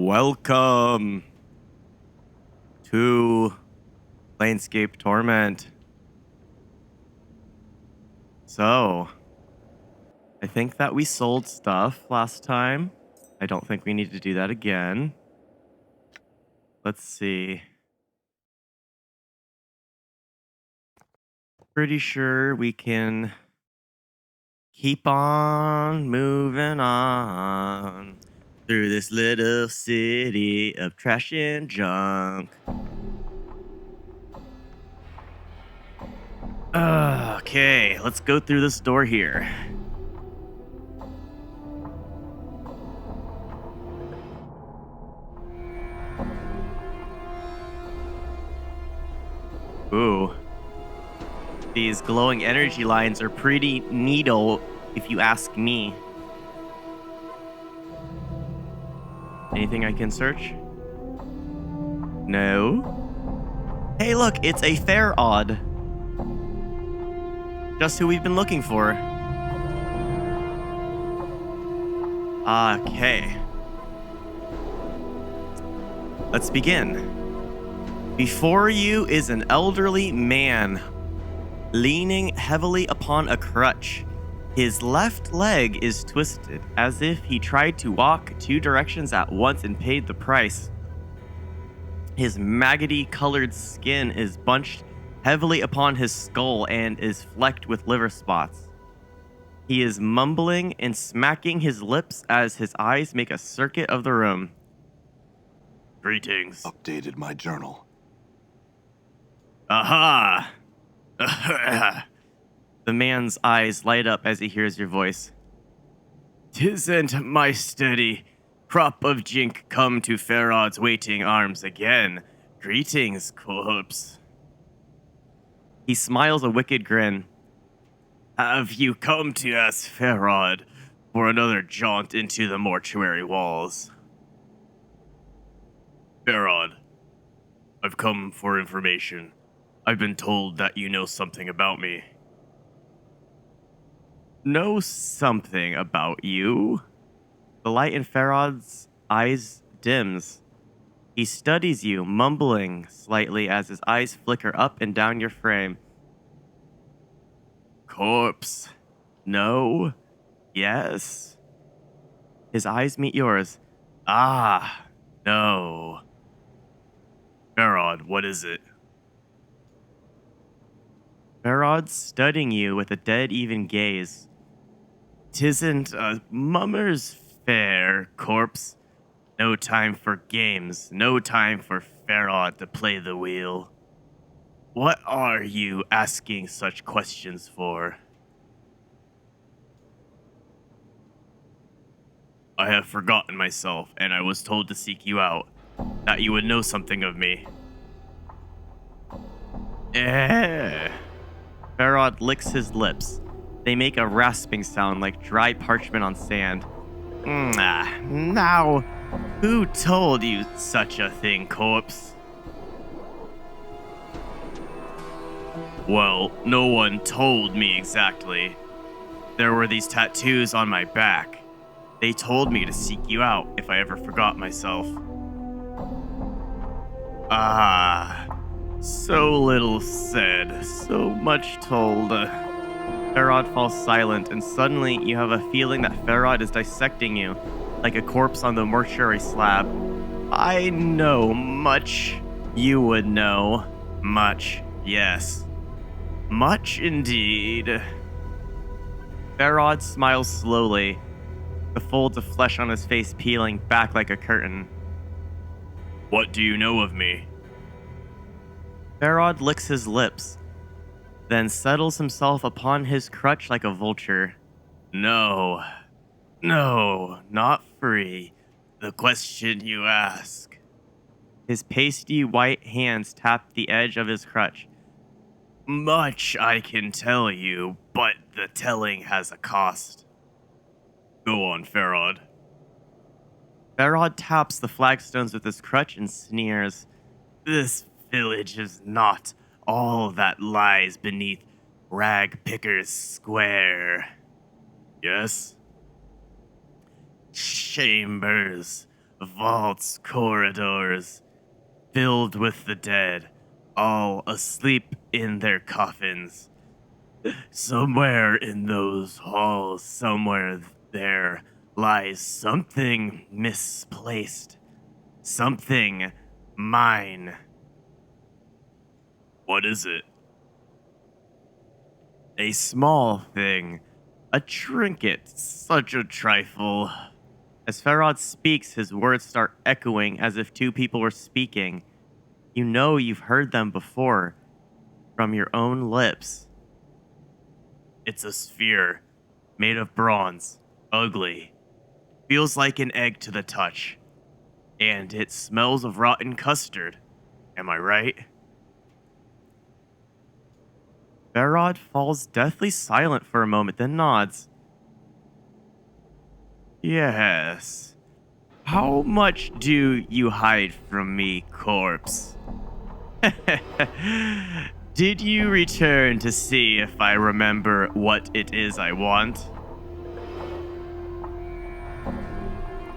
Welcome to Planescape Torment. So, I think that we sold stuff last time. I don't think we need to do that again. Let's see. Pretty sure we can keep on moving on through this little city of trash and junk. Okay, let's go through this door here. Ooh. These glowing energy lines are pretty neato, if you ask me. Anything I can search? No. Hey, look, it's a Pharod. Just who we've been looking for. Okay. Let's begin. Before you is an elderly man, leaning heavily upon a crutch. His left leg is twisted, as if he tried to walk two directions at once and paid the price. His maggoty-colored skin is bunched heavily upon his skull and is flecked with liver spots. He is mumbling and smacking his lips as his eyes make a circuit of the room. Greetings. Updated my journal. Aha! The man's eyes light up as he hears your voice. "'Tisn't my steady crop of jink come to Pharod's waiting arms again. Greetings, corpse." He smiles a wicked grin. "Have you come to ask Pharod for another jaunt into the mortuary walls?" "Pharod, I've come for information. I've been told that you know something about me." "Know something about you?" The light in Pharod's eyes dims. He studies you, mumbling slightly as his eyes flicker up and down your frame. "Corpse. No. Yes." His eyes meet yours. "Ah. No." "Pharod, what is it?" Pharod's studying you with a dead even gaze. "'Tisn't a mummer's fair, corpse. No time for games, no time for Pharod to play the wheel. What are you asking such questions for?" "I have forgotten myself, and I was told to seek you out, that you would know something of me." Pharod licks his lips. They make a rasping sound like dry parchment on sand. Now, who told you such a thing, corpse?" "Well, no one told me exactly. There were these tattoos on my back. They told me to seek you out if I ever forgot myself." "Ah, so little said, so much told." Pharod falls silent, and suddenly you have a feeling that Pharod is dissecting you, like a corpse on the mortuary slab. "I know much. You would know. Much, yes. Much indeed." Pharod smiles slowly, the folds of flesh on his face peeling back like a curtain. "What do you know of me?" Pharod licks his lips, then settles himself upon his crutch like a vulture. No, not free. The question you ask." His pasty white hands tap the edge of his crutch. "Much I can tell you, but the telling has a cost." "Go on, Pharod." Pharod taps the flagstones with his crutch and sneers. "This village is not all that lies beneath Rag Picker's Square." "Yes?" "Chambers vaults, corridors, filled with the dead, all asleep in their coffins. Somewhere in those halls, somewhere there lies something misplaced. Something mine. What is it? A small thing. A trinket. Such a trifle. As Pharod speaks, his words start echoing as if two people were speaking. You know you've heard them before from your own lips. It's a sphere made of bronze. Ugly. Feels like an egg to the touch. And it smells of rotten custard. Am I right? Pharod falls deathly silent for a moment, then nods. Yes. How much do you hide from me, corpse? Did you return to see if I remember what it is I want?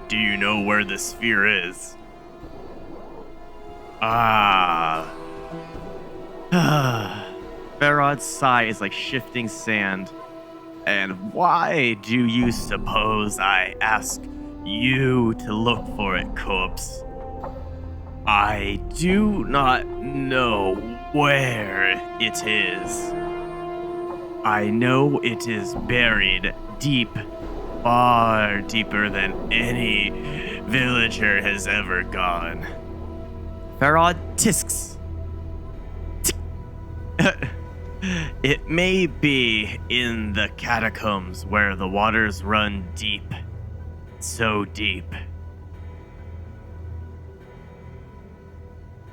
Do you know where the sphere is? Ah. Pharod's sigh is like shifting sand. And why do you suppose I ask you to look for it, corpse? I do not know where it is. I know it is buried deep, far deeper than any villager has ever gone. Pharod tisks. It may be in the catacombs where the waters run deep. So deep.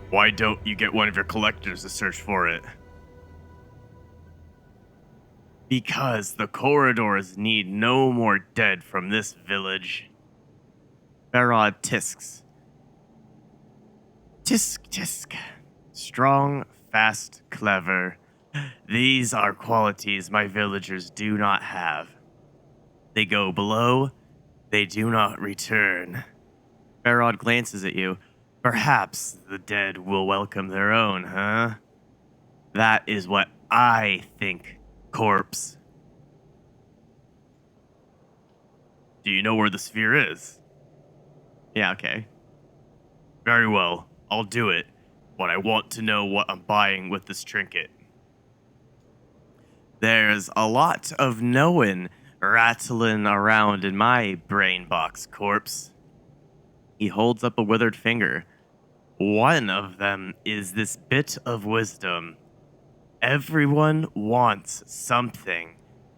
Why don't you get one of your collectors to search for it? Because the corridors need no more dead from this village. Pharod tisks. Tisk, tisk. Strong, fast, clever. These are qualities my villagers do not have. They go below, they do not return. Pharod glances at you. Perhaps the dead will welcome their own, huh? That is what I think, corpse. Do you know where the sphere is? Yeah, okay. Very well, I'll do it, but I want to know what I'm buying with this trinket. There's a lot of knowing rattling around in my brain box, corpse. He holds up a withered finger. One of them is this bit of wisdom. Everyone wants something,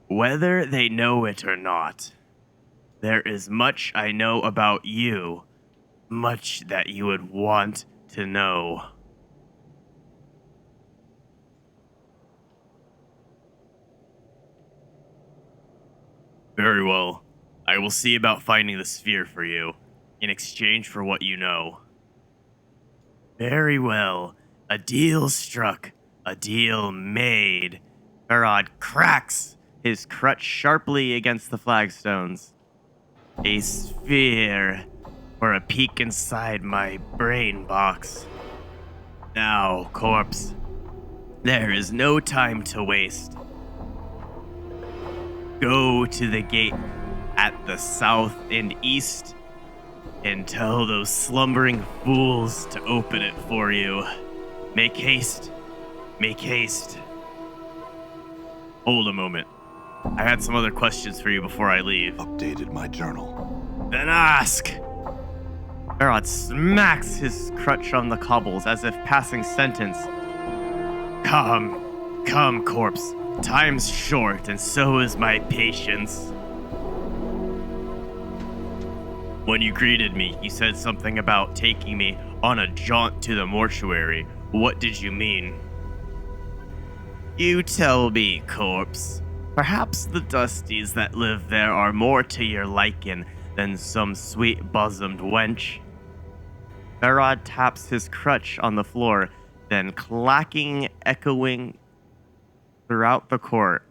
whether they know it or not. There is much I know about you, much that you would want to know. Very well. I will see about finding the sphere for you, in exchange for what you know. Very well. A deal struck. A deal made. Pharod cracks his crutch sharply against the flagstones. A sphere for a peek inside my brain box. Now, corpse, there is no time to waste. Go to the gate at the south and east and tell those slumbering fools to open it for you. Make haste. Make haste. Hold a moment. I had some other questions for you before I leave. Updated my journal. Then ask. Pharod smacks his crutch on the cobbles as if passing sentence. Come, corpse. Time's short, and so is my patience. When you greeted me, you said something about taking me on a jaunt to the mortuary. What did you mean? You tell me, corpse. Perhaps the dusties that live there are more to your liking than some sweet-bosomed wench. Pharod taps his crutch on the floor, then clacking, echoing throughout the court.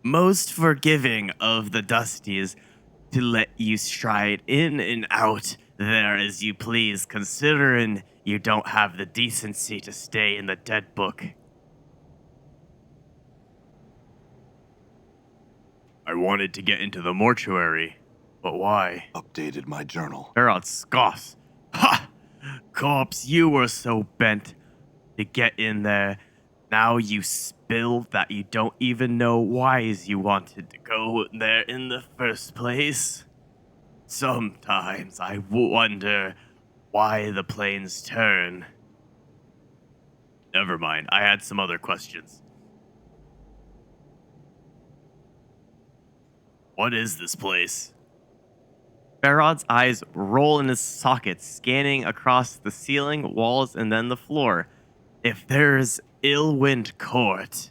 Most forgiving of the dusties to let you stride in and out there as you please, considering you don't have the decency to stay in the dead book. I wanted to get into the mortuary, but why? Updated my journal. Pharod scoffs. Ha! Corpse, you were so bent to get in there. Now you spill that you don't even know why you wanted to go there in the first place. Sometimes I wonder why the planes turn. Never mind, I had some other questions. What is this place? Pharod's eyes roll in his sockets, scanning across the ceiling, walls, and then the floor. If there's Illwind Court.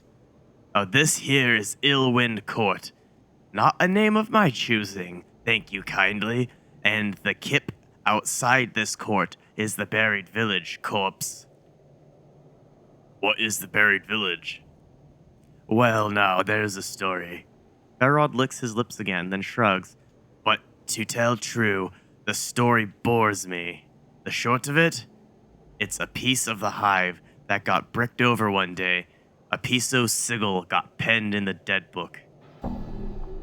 Oh, this here is Illwind Court. Not a name of my choosing, thank you kindly. And the kip outside this court is the buried village corpse. What is the buried village? Well, now, there's a story. Pharod licks his lips again, then shrugs. But to tell true, the story bores me. The short of it? It's a piece of the hive that got bricked over one day. A piece of sigil got penned in the dead book.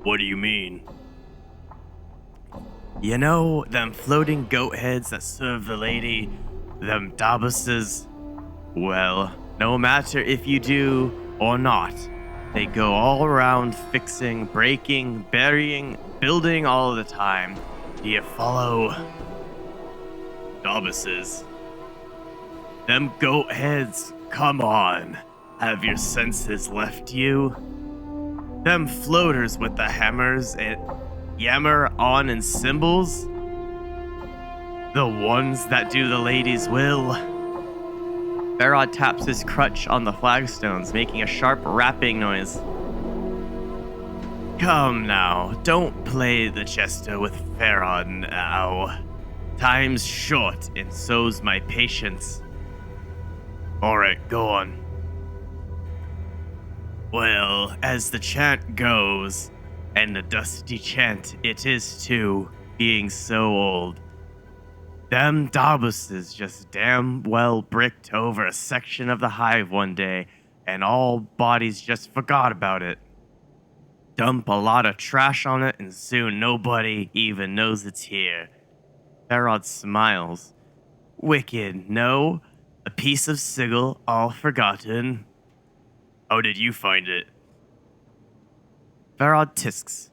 What do you mean? You know, them floating goat heads that serve the lady, them dabuses? Well, no matter if you do or not, they go all around fixing, breaking, burying, building all the time. Do you follow? Dabuses. Them goat heads, come on. Have your senses left you? Them floaters with the hammers and yammer on and symbols? The ones that do the lady's will? Pharod taps his crutch on the flagstones, making a sharp rapping noise. Come now, don't play the Chester with Pharod now. Time's short, and so's my patience. Alright, go on. Well, as the chant goes, and the dusty chant it is too, being so old, them Dabuses just damn well bricked over a section of the hive one day, and all bodies just forgot about it. Dump a lot of trash on it, and soon nobody even knows it's here. Pharod smiles. Wicked, no? A piece of sigil, all forgotten. How did you find it? Pharod tisks.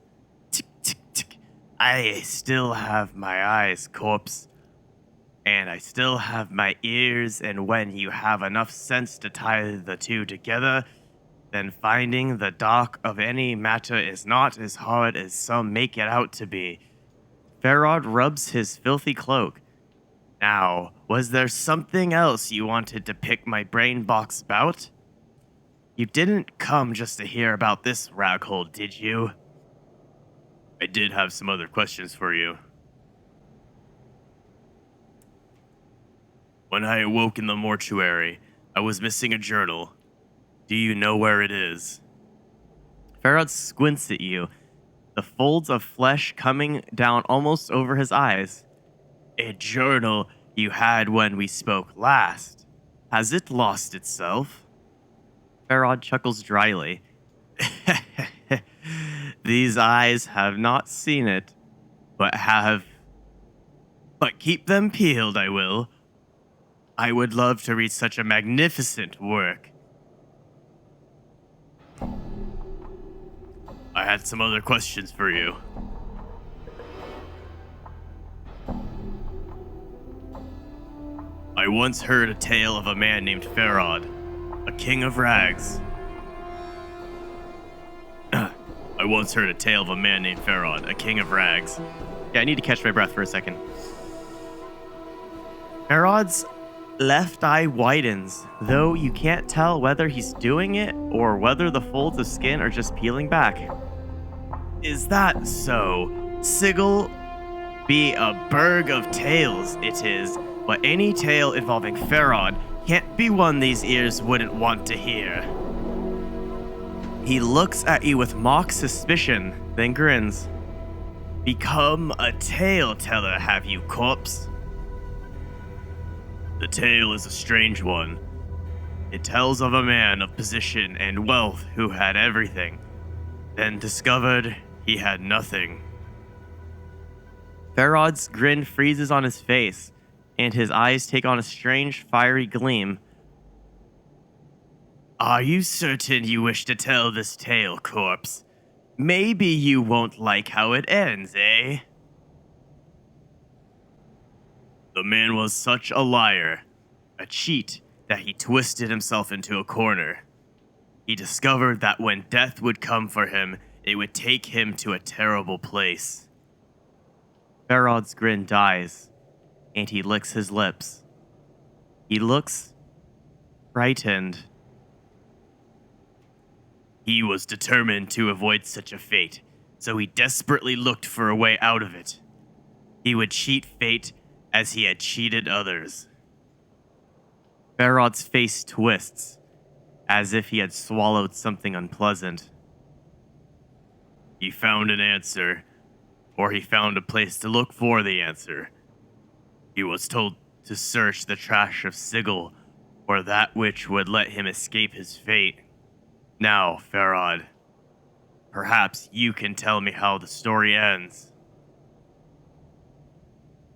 Tick, tick, tick. I still have my eyes, corpse. And I still have my ears, and when you have enough sense to tie the two together, then finding the dark of any matter is not as hard as some make it out to be. Pharod rubs his filthy cloak. Now, was there something else you wanted to pick my brain box about? You didn't come just to hear about this raghole, did you? I did have some other questions for you. When I awoke in the mortuary, I was missing a journal. Do you know where it is? Pharod squints at you, the folds of flesh coming down almost over his eyes. A journal you had when we spoke last. Has it lost itself? Pharod chuckles dryly. These eyes have not seen it, but keep them peeled, I will. I would love to read such a magnificent work. I had some other questions for you. I once heard a tale of a man named Pharod, a king of rags. I once heard a tale of a man named Pharod, a king of rags. Yeah, I need to catch my breath for a second. Pharod's left eye widens, though you can't tell whether he's doing it or whether the folds of skin are just peeling back. Is that so? Sigil be a burg of tales, it is, but any tale involving Pharod can't be one these ears wouldn't want to hear. He looks at you with mock suspicion, then grins. Become a tale teller, have you, corpse? The tale is a strange one. It tells of a man of position and wealth who had everything, then discovered he had nothing. Pharod's grin freezes on his face, and his eyes take on a strange fiery gleam. Are you certain you wish to tell this tale, corpse? Maybe you won't like how it ends, eh? The man was such a liar, a cheat, that he twisted himself into a corner. He discovered that when death would come for him, it would take him to a terrible place. Pharod's grin dies, and he licks his lips. He looks frightened. He was determined to avoid such a fate, so he desperately looked for a way out of it. He would cheat fate as he had cheated others. Pharod's face twists, as if he had swallowed something unpleasant. He found an answer, or he found a place to look for the answer. He was told to search the trash of Sigil for that which would let him escape his fate. Now, Pharod, perhaps you can tell me how the story ends.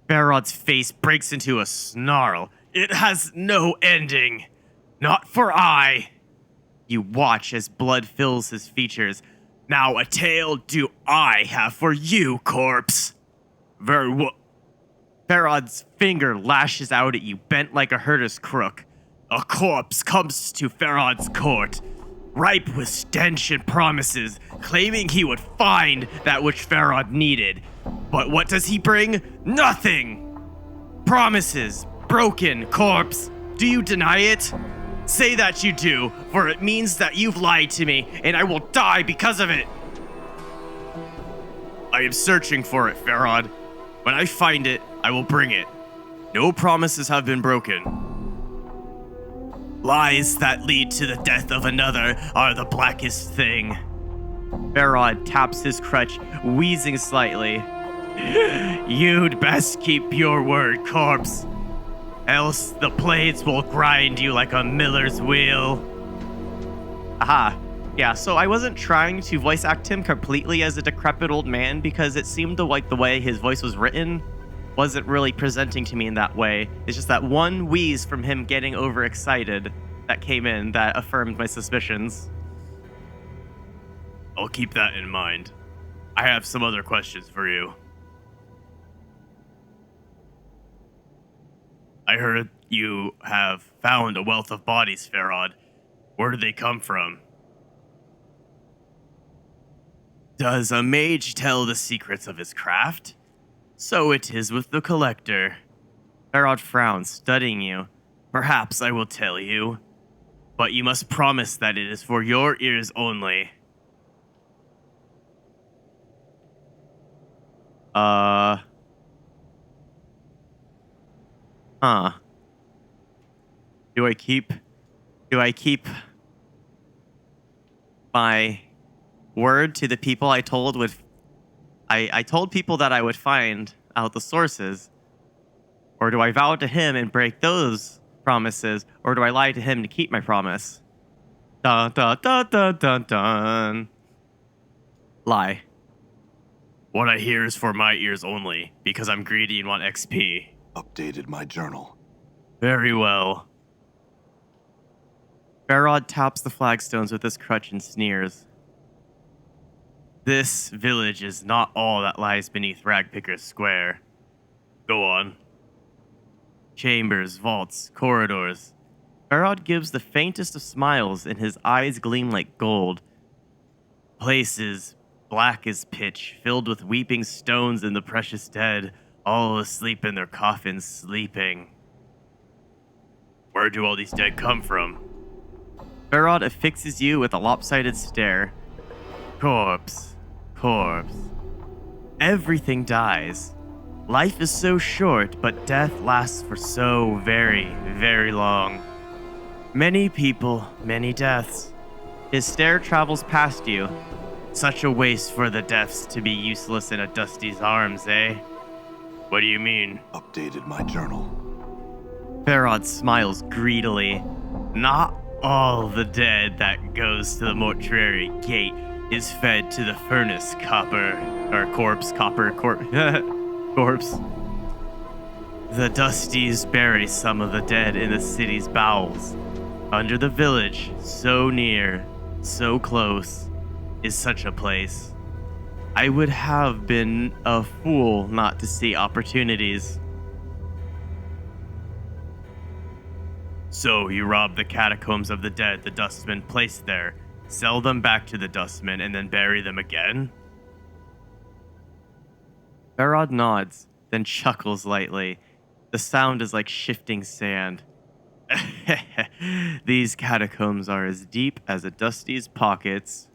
Pharod's face breaks into a snarl. It has no ending. Not for I. You watch as blood fills his features. Now a tale do I have for you, corpse. Very well. Pharod's finger lashes out at you, bent like a herder's crook. A corpse comes to Pharod's court, ripe with stench and promises, claiming he would find that which Pharod needed. But what does he bring? Nothing! Promises, broken, corpse. Do you deny it? Say that you do, for it means that you've lied to me, and I will die because of it. I am searching for it, Pharod. When I find it, I will bring it. No promises have been broken. Lies that lead to the death of another are the blackest thing. Pharod taps his crutch, wheezing slightly. You'd best keep your word, corpse. Else the blades will grind you like a miller's wheel. Aha. Yeah, so I wasn't trying to voice act him completely as a decrepit old man because it seemed like the way his voice was written wasn't really presenting to me in that way. It's just that one wheeze from him getting overexcited that came in that affirmed my suspicions. I'll keep that in mind. I have some other questions for you. I heard you have found a wealth of bodies, Pharod. Where do they come from? Does a mage tell the secrets of his craft? So it is with the collector. Pharod frowns, studying you. Perhaps I will tell you, but you must promise that it is for your ears only. Huh. Do I keep my word to the people I told would... I told people that I would find out the sources. Or do I vow to him and break those promises? Or do I lie to him to keep my promise? Dun dun dun dun dun dun. Lie. What I hear is for my ears only, because I'm greedy and want XP. Updated my journal. Very well. Pharod taps the flagstones with his crutch and sneers. This village is not all that lies beneath Ragpicker's Square. Go on. Chambers, vaults, corridors. Pharod gives the faintest of smiles and his eyes gleam like gold. Places black as pitch, filled with weeping stones and the precious dead, all asleep in their coffins, sleeping. Where do all these dead come from? Pharod affixes you with a lopsided stare. Corpse. Corpse. Everything dies. Life is so short, but death lasts for so very, very long. Many people, many deaths. His stare travels past you. Such a waste for the deaths to be useless in a Dusty's arms, eh? What do you mean? Updated my journal. Pharod smiles greedily. Not all the dead that goes to the mortuary gate is fed to the furnace copper. Or corpse. The Dusties bury some of the dead in the city's bowels. Under the village, so near, so close, is such a place. I would have been a fool not to see opportunities. So you rob the catacombs of the dead the dustmen placed there, sell them back to the dustmen, and then bury them again? Pharod nods, then chuckles lightly. The sound is like shifting sand. These catacombs are as deep as a Dusty's pockets,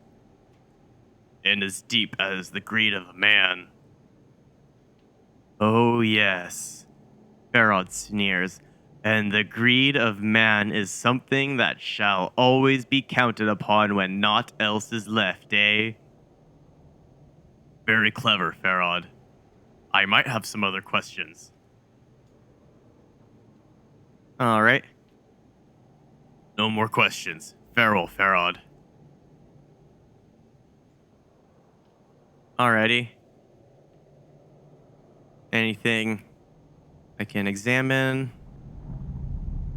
and as deep as the greed of a man. Oh yes, Pharod sneers, and the greed of man is something that shall always be counted upon when naught else is left, eh? Very clever, Pharod. I might have some other questions. Alright. No more questions. Farewell, Pharod. Alrighty. Anything I can examine?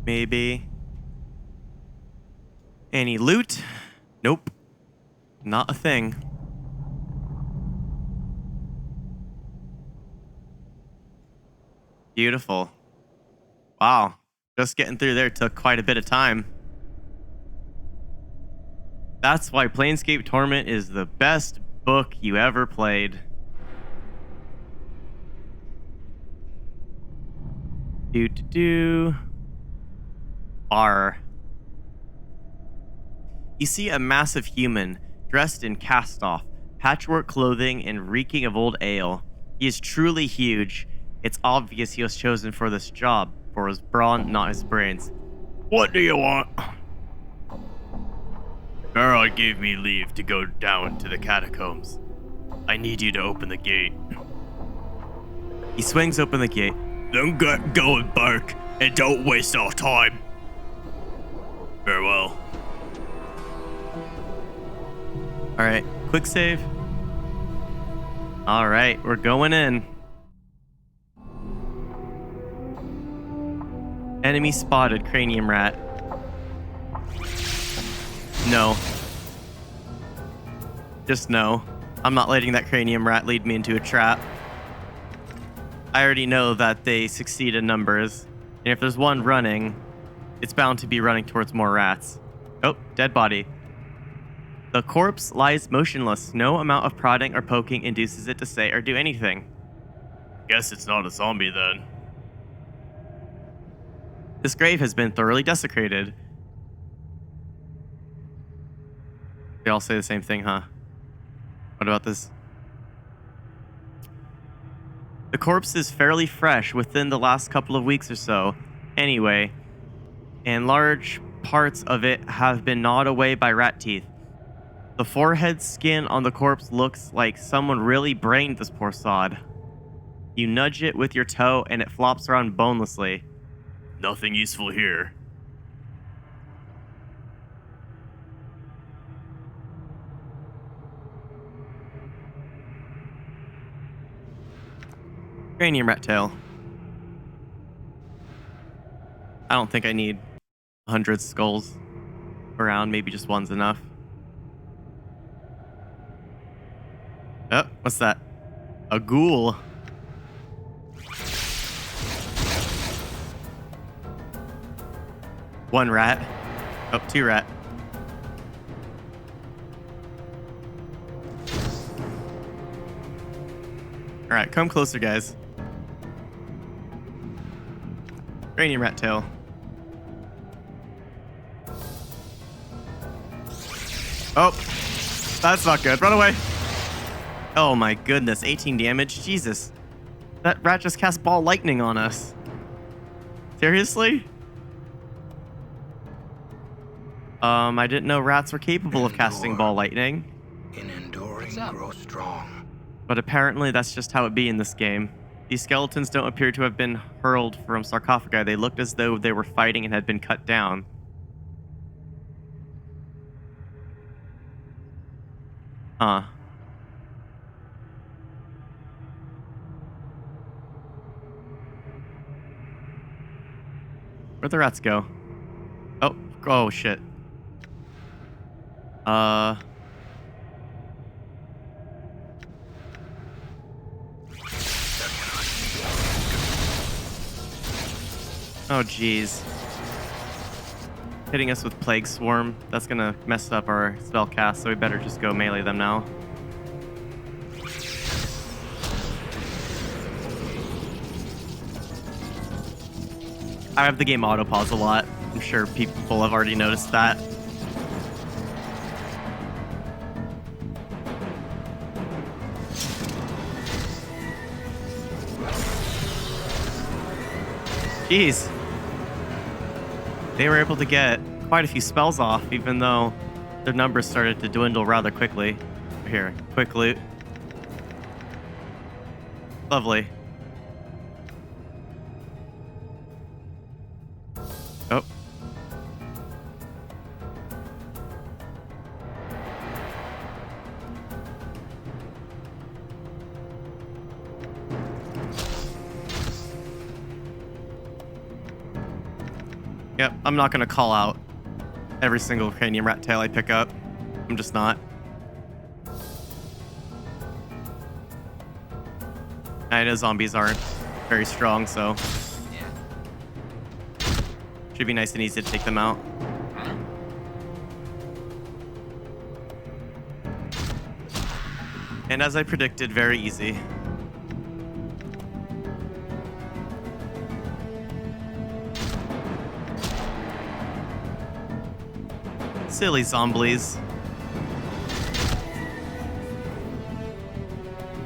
Maybe. Any loot? Nope. Not a thing. Beautiful. Wow. Just getting through there took quite a bit of time. That's why Planescape Torment is the best book you ever played. Bar. You see a massive human, dressed in cast-off, patchwork clothing and reeking of old ale. He is truly huge. It's obvious he was chosen for this job, for his brawn, not his brains. What do you want? Pharod gave me leave to go down to the catacombs. I need you to open the gate. He swings open the gate. Then get going, Bark, and don't waste our time. Farewell. Alright, quick save. Alright, we're going in. Enemy spotted, cranium rat. No. Just no. I'm not letting that cranium rat lead me into a trap. I already know that they succeed in numbers. And if there's one running, it's bound to be running towards more rats. Oh, dead body. The corpse lies motionless. No amount of prodding or poking induces it to say or do anything. Guess it's not a zombie then. This grave has been thoroughly desecrated. They all say the same thing, huh? What about this? The corpse is fairly fresh within the last couple of weeks or so, anyway, and large parts of it have been gnawed away by rat teeth. The forehead skin on the corpse looks like someone really brained this poor sod. You nudge it with your toe and it flops around bonelessly. Nothing useful here. Cranium rat tail. I don't think I need 100 skulls around. Maybe just one's enough. Oh, what's that? A ghoul. One rat. Oh, two rat. Alright, come closer, guys. Cranium rat tail. Oh, that's not good. Run away. Oh my goodness, 18 damage. Jesus. That rat just cast ball lightning on us. Seriously? I didn't know rats were capable of casting ball lightning. In endurance. What's up? grow strong. But apparently that's just how it be in this game. These skeletons don't appear to have been hurled from sarcophagi. They looked as though they were fighting and had been cut down. Huh. Where'd the rats go? Oh shit. Oh jeez. Hitting us with Plague Swarm. That's gonna mess up our spell cast, so we better just go melee them now. I have the game auto pause a lot. I'm sure people have already noticed that. Jeez. They were able to get quite a few spells off, even though their numbers started to dwindle rather quickly. Here, quick loot. Lovely. Oh. Yep, I'm not going to call out every single cranium rat tail I pick up. I'm just not. I know zombies aren't very strong, so should be nice and easy to take them out. And as I predicted, very easy. Silly zombies.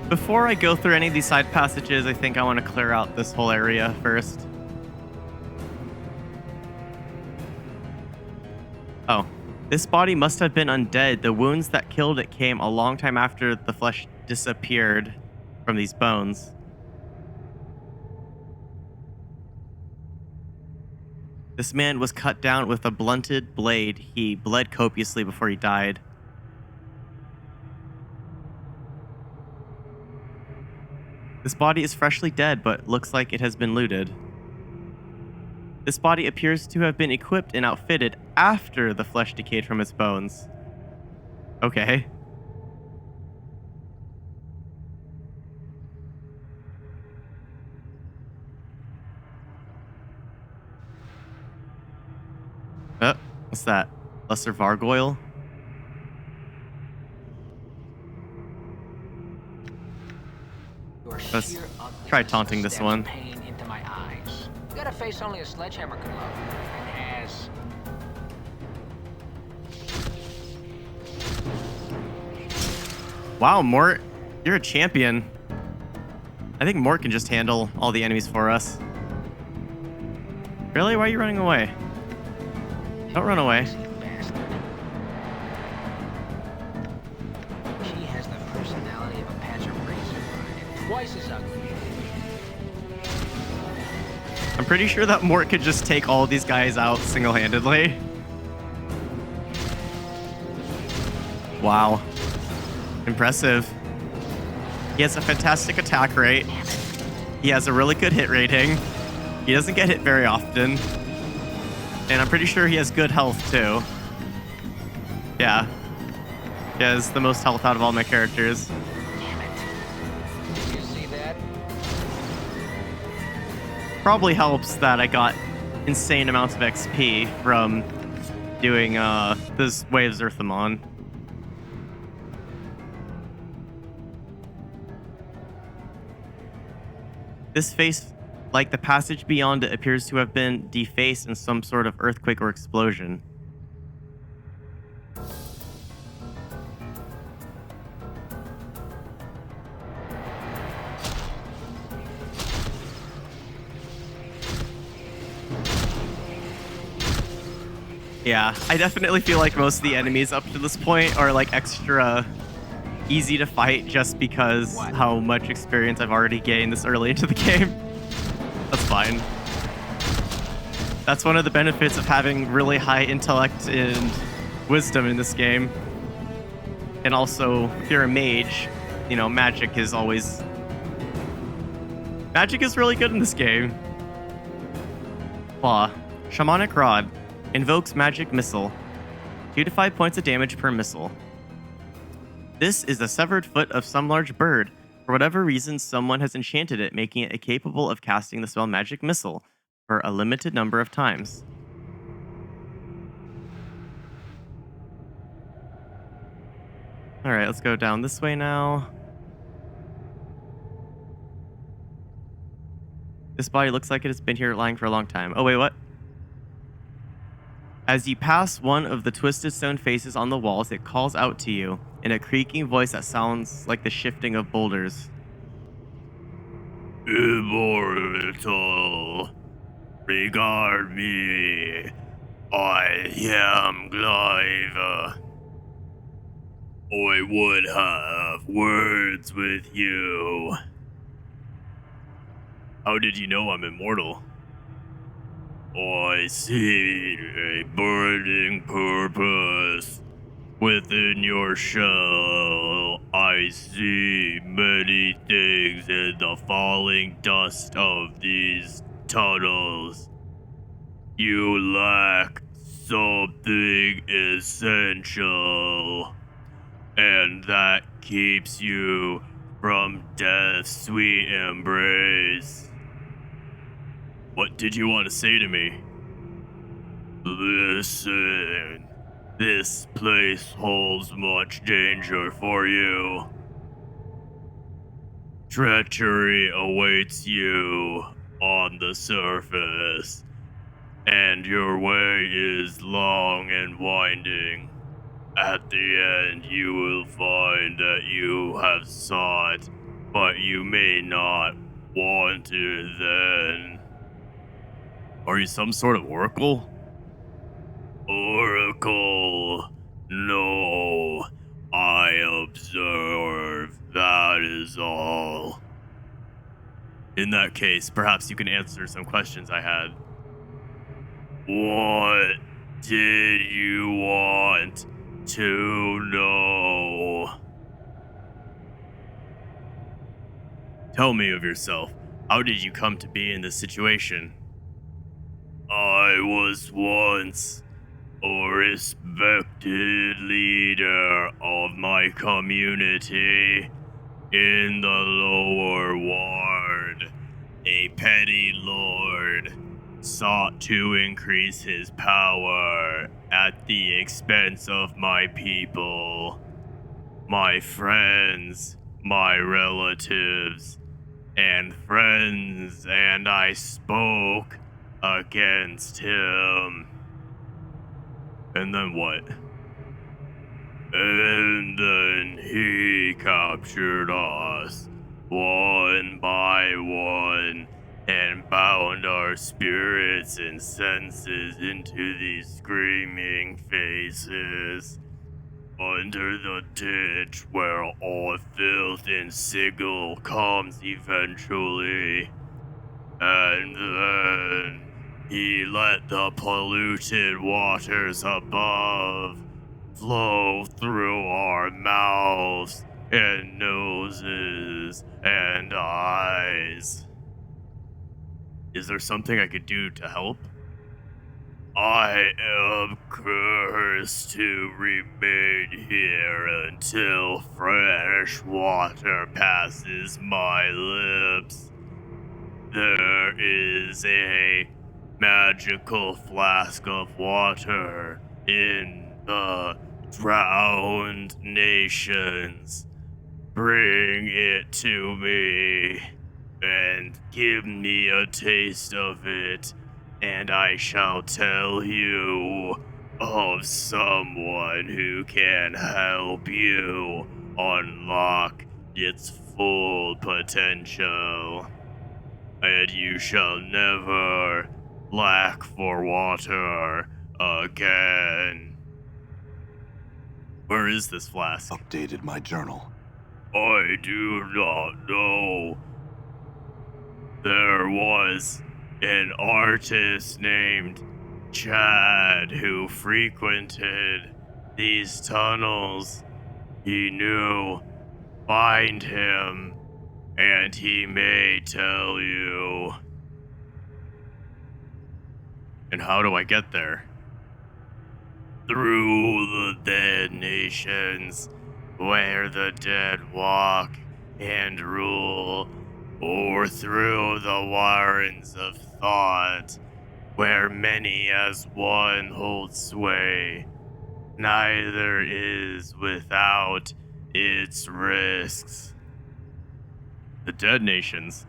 Before I go through any of these side passages, I think I want to clear out this whole area first. Oh, this body must have been undead. The wounds that killed it came a long time after the flesh disappeared from these bones. This man was cut down with a blunted blade. He bled copiously before he died. This body is freshly dead, but looks like it has been looted. This body appears to have been equipped and outfitted after the flesh decayed from its bones. Okay. What's that? Lesser Vargoyle? Let's try taunting this one. Into my eyes. You got a face only a sledgehammer could love. An ass. Wow, Mort, you're a champion. I think Mort can just handle all the enemies for us. Really? Why are you running away? Don't run away. She has the personality of a patch of razor and twice as ugly. I'm pretty sure that Mort could just take all of these guys out single-handedly. Wow. Impressive. He has a fantastic attack rate. He has a really good hit rating. He doesn't get hit very often. And I'm pretty sure he has good health, too. Yeah. He has the most health out of all my characters. Damn it. Did you see that? Probably helps that I got insane amounts of XP from doing this Waves Earthamon. This face, like the passage beyond it, appears to have been defaced in some sort of earthquake or explosion. Yeah, I definitely feel like most of the enemies up to this point are like extra easy to fight just because What? how much experience I've already gained this early into the game. That's fine. That's one of the benefits of having really high intellect and wisdom in this game. And also, if you're a mage, you know, magic is really good in this game. Claw. Shamanic Rod. Invokes Magic Missile. 2 to 5 points of damage per missile. This is a severed foot of some large bird. For whatever reason, someone has enchanted it, making it capable of casting the spell Magic Missile for a limited number of times. Alright, let's go down this way now. This body looks like it has been here lying for a long time. Oh, wait, what? As you pass one of the twisted stone faces on the walls, it calls out to you in a creaking voice that sounds like the shifting of boulders. Immortal, regard me. I am Clive. I would have words with you. How did you know I'm immortal? I see a burning purpose within your shell. I see many things in the falling dust of these tunnels. You lack something essential, and that keeps you from death's sweet embrace. What did you want to say to me? Listen, this place holds much danger for you. Treachery awaits you on the surface, and your way is long and winding. At the end, you will find that you have sought, but you may not want to then. Are you some sort of oracle? Oracle? No. I observe. That is all. In that case, perhaps you can answer some questions I had. What did you want to know? Tell me of yourself. How did you come to be in this situation? I was once a respected leader of my community in the lower ward. A petty lord sought to increase his power at the expense of my people, my friends, my relatives, and friends, and I spoke against him. And then what? And then he captured us, one by one, and bound our spirits and senses into these screaming faces under the ditch where all filth and sigil comes eventually. And then he let the polluted waters above flow through our mouths and noses and eyes. Is there something I could do to help? I am cursed to remain here until fresh water passes my lips. There is a magical flask of water in the drowned nations. Bring it to me and give me a taste of it, and I shall tell you of someone who can help you unlock its full potential. And you shall never lack for water again. Where is this flask? Updated my journal. I do not know. There was an artist named Chad who frequented these tunnels. He knew. Find him, and he may tell you. And how do I get there? Through the dead nations, where the dead walk and rule, or through the warrens of thought, where many as one hold sway. Neither is without its risks. The dead nations.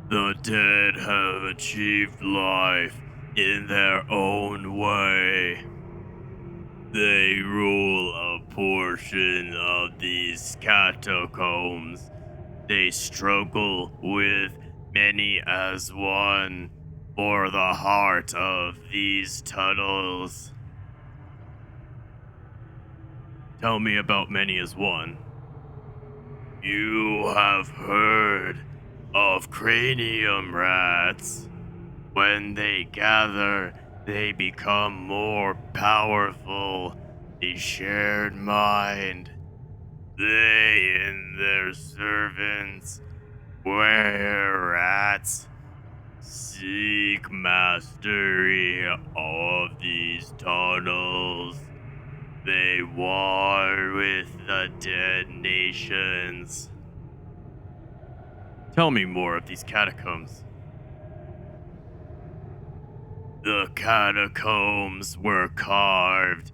The dead have achieved life in their own way. They rule a portion of these catacombs. They struggle with many as one for the heart of these tunnels. Tell me about many as one. You have heard of cranium rats. When they gather, they become more powerful. A shared mind. They and their servants, were rats, seek mastery of these tunnels. They war with the dead nations. Tell me more of these catacombs. The catacombs were carved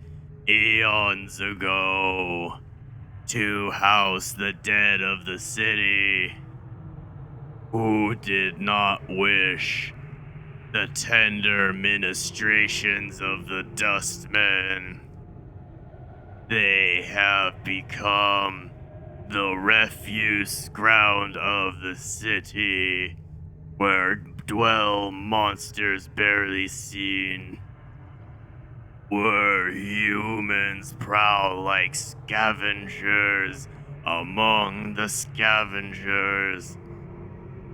eons ago to house the dead of the city who did not wish the tender ministrations of the dustmen. They have become the refuse ground of the city, where dwell monsters barely seen, where humans prowl like scavengers among the scavengers.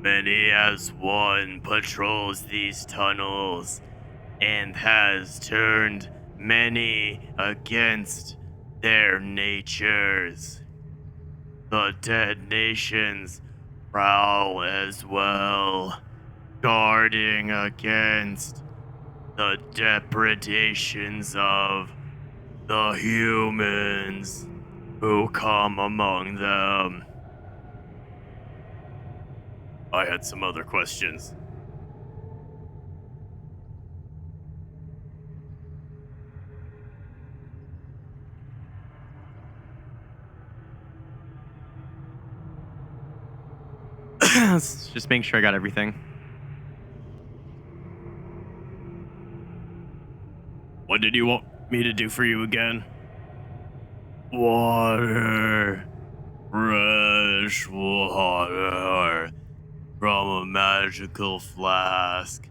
Many as one patrols these tunnels and has turned many against their natures. The dead nations prowl as well, guarding against the depredations of the humans who come among them. I had some other questions. Just making sure I got everything. What did you want me to do for you again? Water. Fresh water from a magical flask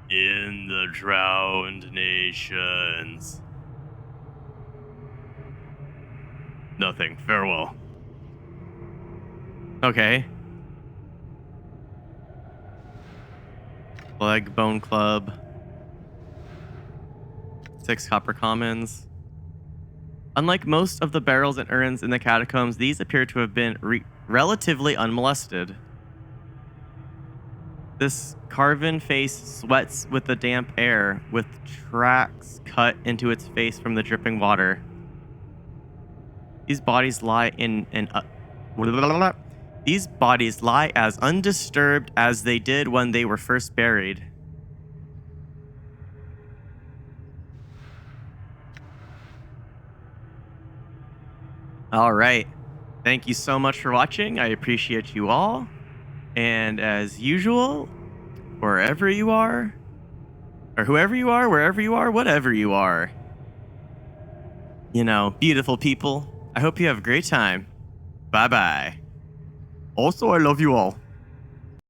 in the drowned nations. Nothing. Farewell. Okay. Leg Bone Club. 6 copper commons. Unlike most of the barrels and urns in the catacombs, these appear to have been relatively unmolested. This carven face sweats with the damp air, with tracks cut into its face from the dripping water. These bodies lie These bodies lie as undisturbed as they did when they were first buried. All right. Thank you so much for watching. I appreciate you all. And as usual, wherever you are, or whoever you are, wherever you are, whatever you are, you know, beautiful people, I hope you have a great time. Bye-bye. Also, I love you all.